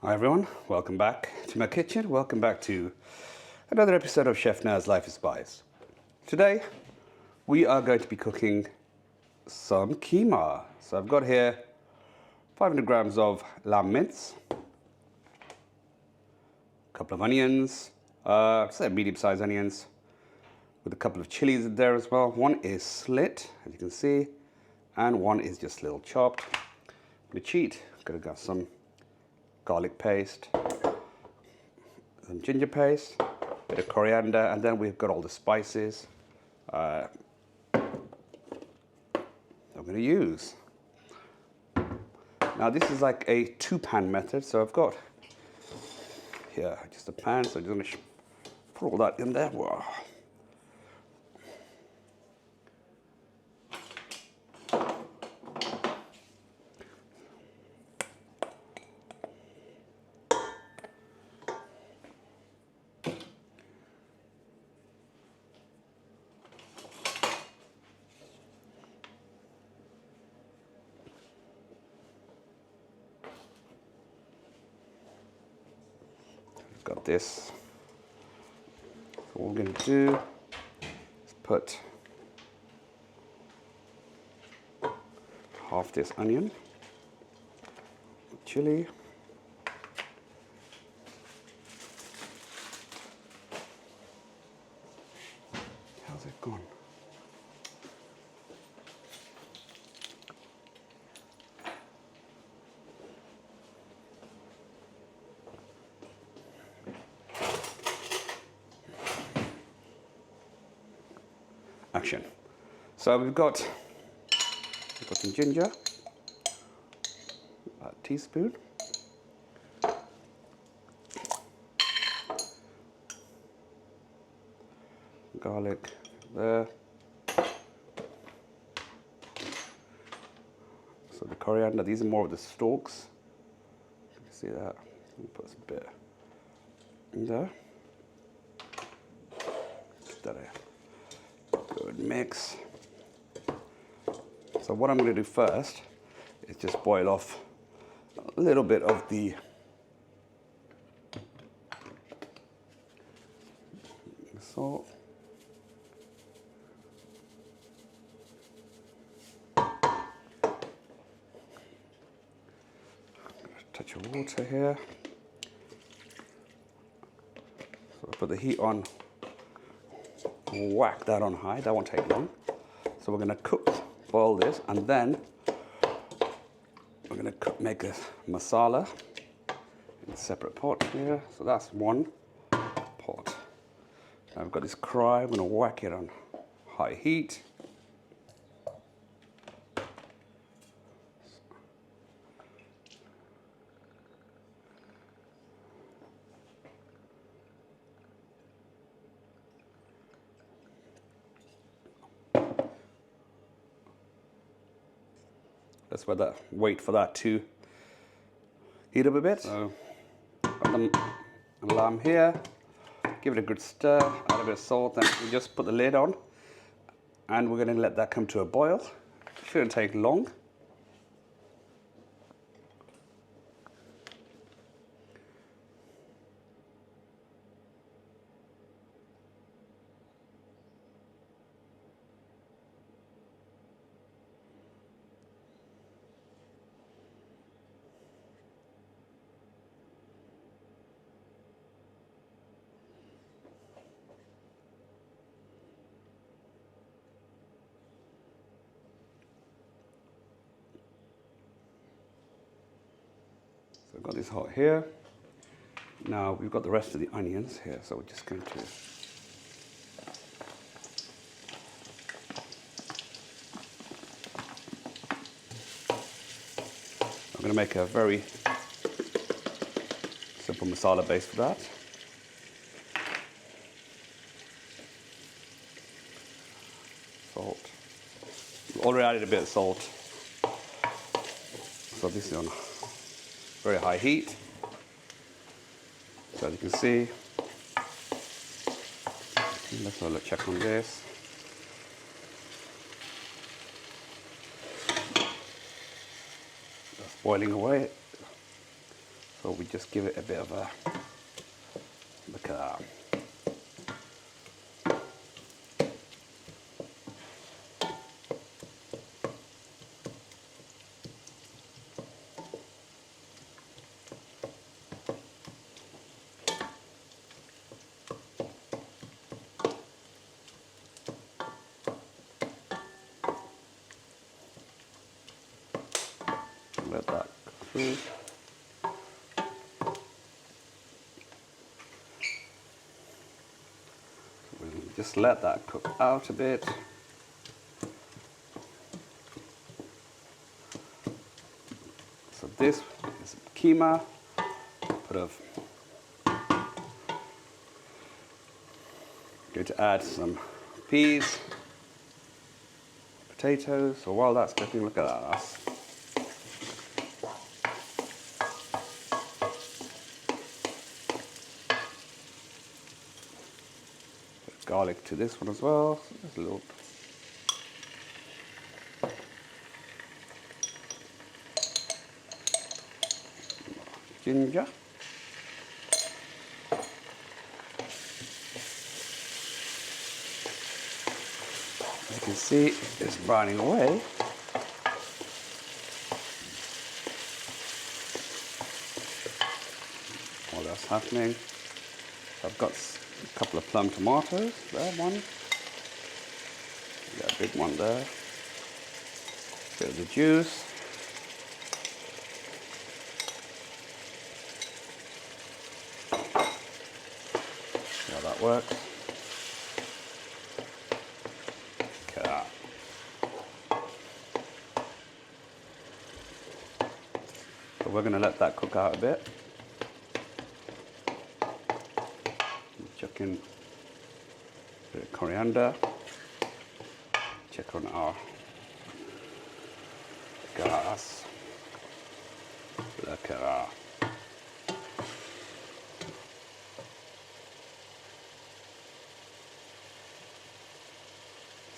Hi everyone, welcome back to my kitchen. Welcome back to another episode of Chef Na's Life is Spice. Today we are going to be cooking some keema. So I've got here 500 grams of lamb mince, a couple of onions, say medium-sized onions, with a couple of chilies in there as well. One is slit, as you can see, and one is just little chopped. I'm gonna cheat, gonna got some garlic paste, some ginger paste, a bit of coriander, and then we've got all the spices I'm going to use. Now this is like a 2-pan method, so I've got here just a pan, so I'm just going to put all that in there. Whoa. Got this. So what we're going to do is put half this onion, chili, how's it gone? Action. So we've got some ginger, a teaspoon, garlic there, so the coriander, these are more of the stalks, you can see that. We'll put a bit in there, get that in. Good mix. So what I'm going to do first is just boil off a little bit of the salt. Touch of water here. So I put the heat on. Whack that on high, that won't take long. So we're going to boil this, and then we're going to make a masala in a separate pot here. So that's one pot. Now I've got this cry, I'm going to whack it on high heat. Let's wait for that to heat up a bit. So, got the lamb here, give it a good stir, add a bit of salt, then we just put the lid on, and we're going to let that come to a boil. Shouldn't take long. So I've got this hot here. Now we've got the rest of the onions here, so we're just going to I'm going to make a very simple masala base for that. Salt. We've already added a bit of salt. So this is on very high heat. So as you can see, let's have a check on this. That's boiling away. So we just give it a bit of a look at that. Let that cook through. We'll just let that cook out a bit. So this is keema. Put a going to add some peas, potatoes. So while that's cooking, look at that. That's garlic to this one as well. So just a little. Ginger. As you can see, it's browning away. While that's happening, I've got a couple of plum tomatoes. There, one. Got a big one there. Bit of the juice. See how that works. Look at that. So we're going to let that cook out a bit. Chuck in a bit of coriander. Check on our gas. Look at that.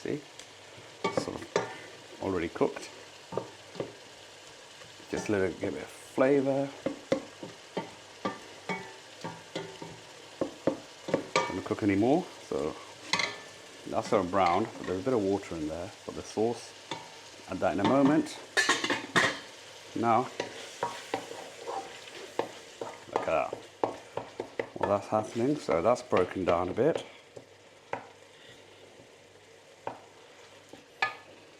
See? Sort of already cooked. Just let it give it a flavour. Don't cook anymore, so that's sort of brown, but there's a bit of water in there for the sauce. Add that in a moment. Now, look at that. Well, that's happening, so that's broken down a bit.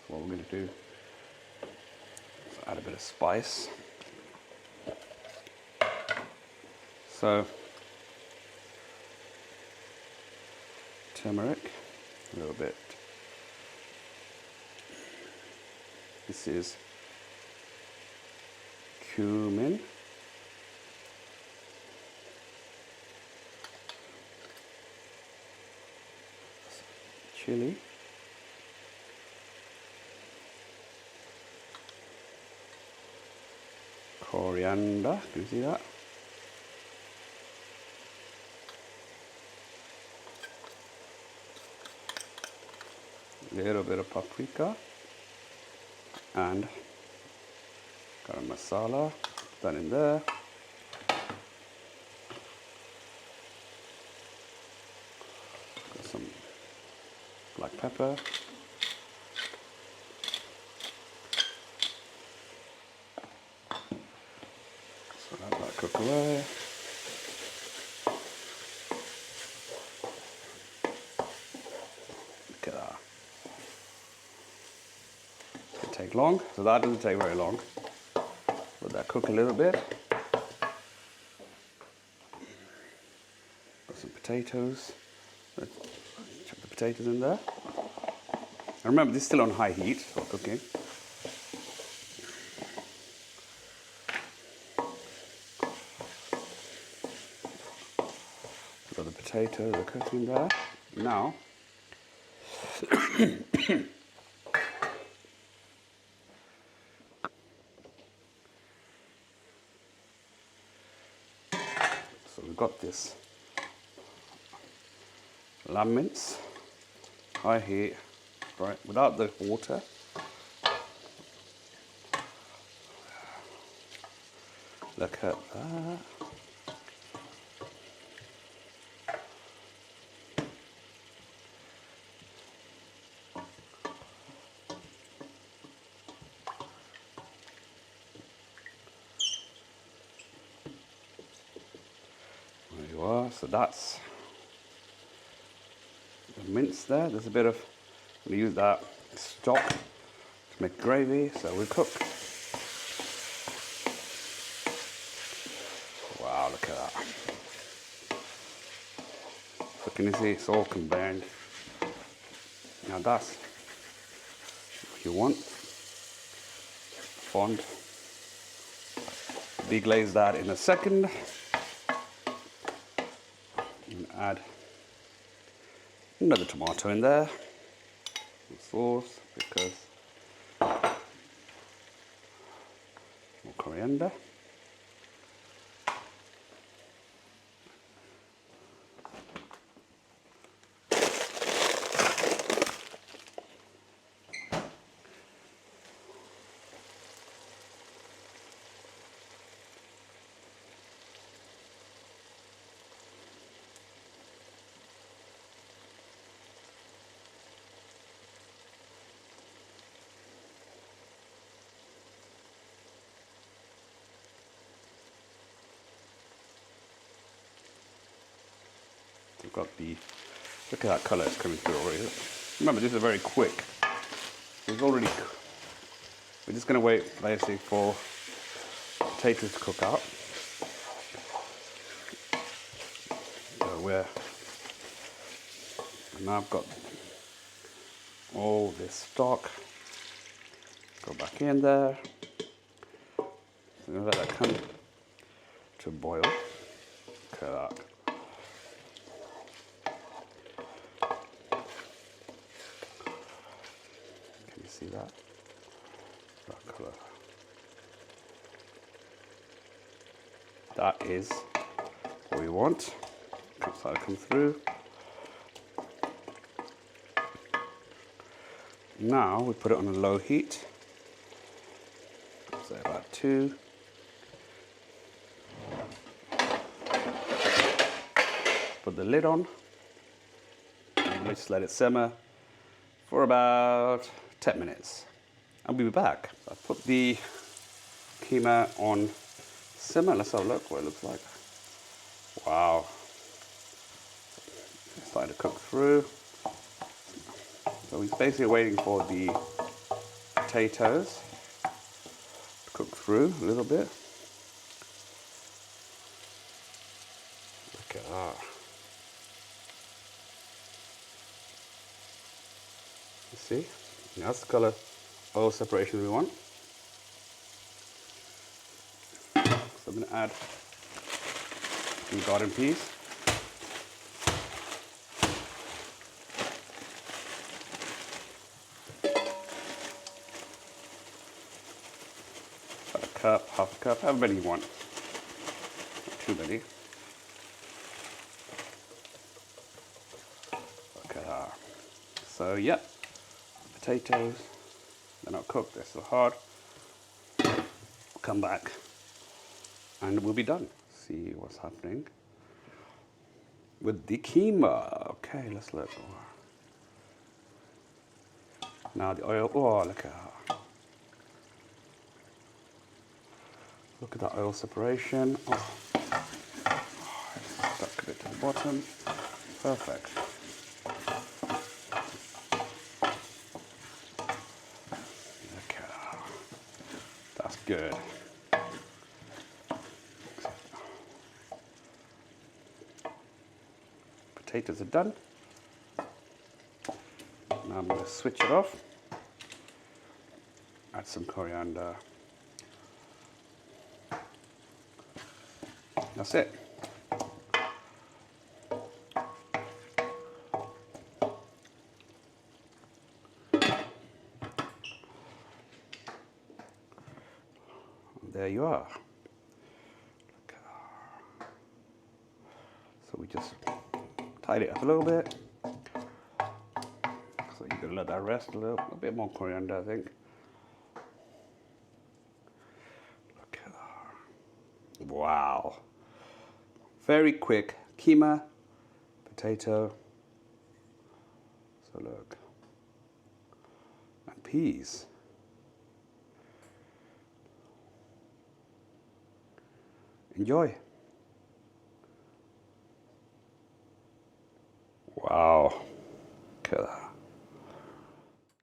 What we're going to do is add a bit of spice. So, turmeric, a little bit. This is cumin. Chili. Coriander, can you see that? A little bit of paprika and garam masala, put that in there. Got some black pepper. So let that cook away. Look at that. It'll take long, so that doesn't take very long. Let that cook a little bit. Got some potatoes. Chuck the potatoes in there. And remember, this is still on high heat for cooking. Got the potatoes are cooking there. Now, so we've got this lamb mince, high heat, right, without the water. Look at that. There you are. So that's the mince there. There's a bit of, I'm going to use that stock to make gravy. So we cook. Wow, look at that. So can you see it's all combined? Now that's what you want. Fond. Deglaze that in a second. And add another tomato in there. Sauce because more coriander. We've got the, look at that colour it's coming through already. Remember, this is very quick. It's already, we're just going to wait basically for potatoes to cook out. So now I've got all this stock. Go back in there. So I'm going to let that come to a boil. Look at that. See that? That colour. That is what we want. That's how it comes through. Now we put it on a low heat. Say about 2. Put the lid on. And just let it simmer for about 10 minutes. I'll be back. I put the keema on simmer. Let's have a look what it looks like. Wow. It's starting to cook through. So we're basically waiting for the potatoes to cook through a little bit. Look at that. You see? That's the colour oil separation we want. So I'm going to add some garden peas. About a cup, half a cup, however many you want. Not too many. Look at that. So yeah. Potatoes, they're not cooked, they're still hard. We'll come back and we'll be done. See what's happening with the keema. Okay, let's look. Now the oil, oh look at that. Look at that oil separation. Oh, stuck a bit to the bottom. Perfect. Good. Potatoes are done. Now I'm going to switch it off. Add some coriander. That's it. There you are. Look at that. So we just tidy it up a little bit. So you're going to let that rest a bit more coriander, I think. Look at Wow. Very quick. Keema, potato. So look. And peas. Enjoy. Wow. Look at that.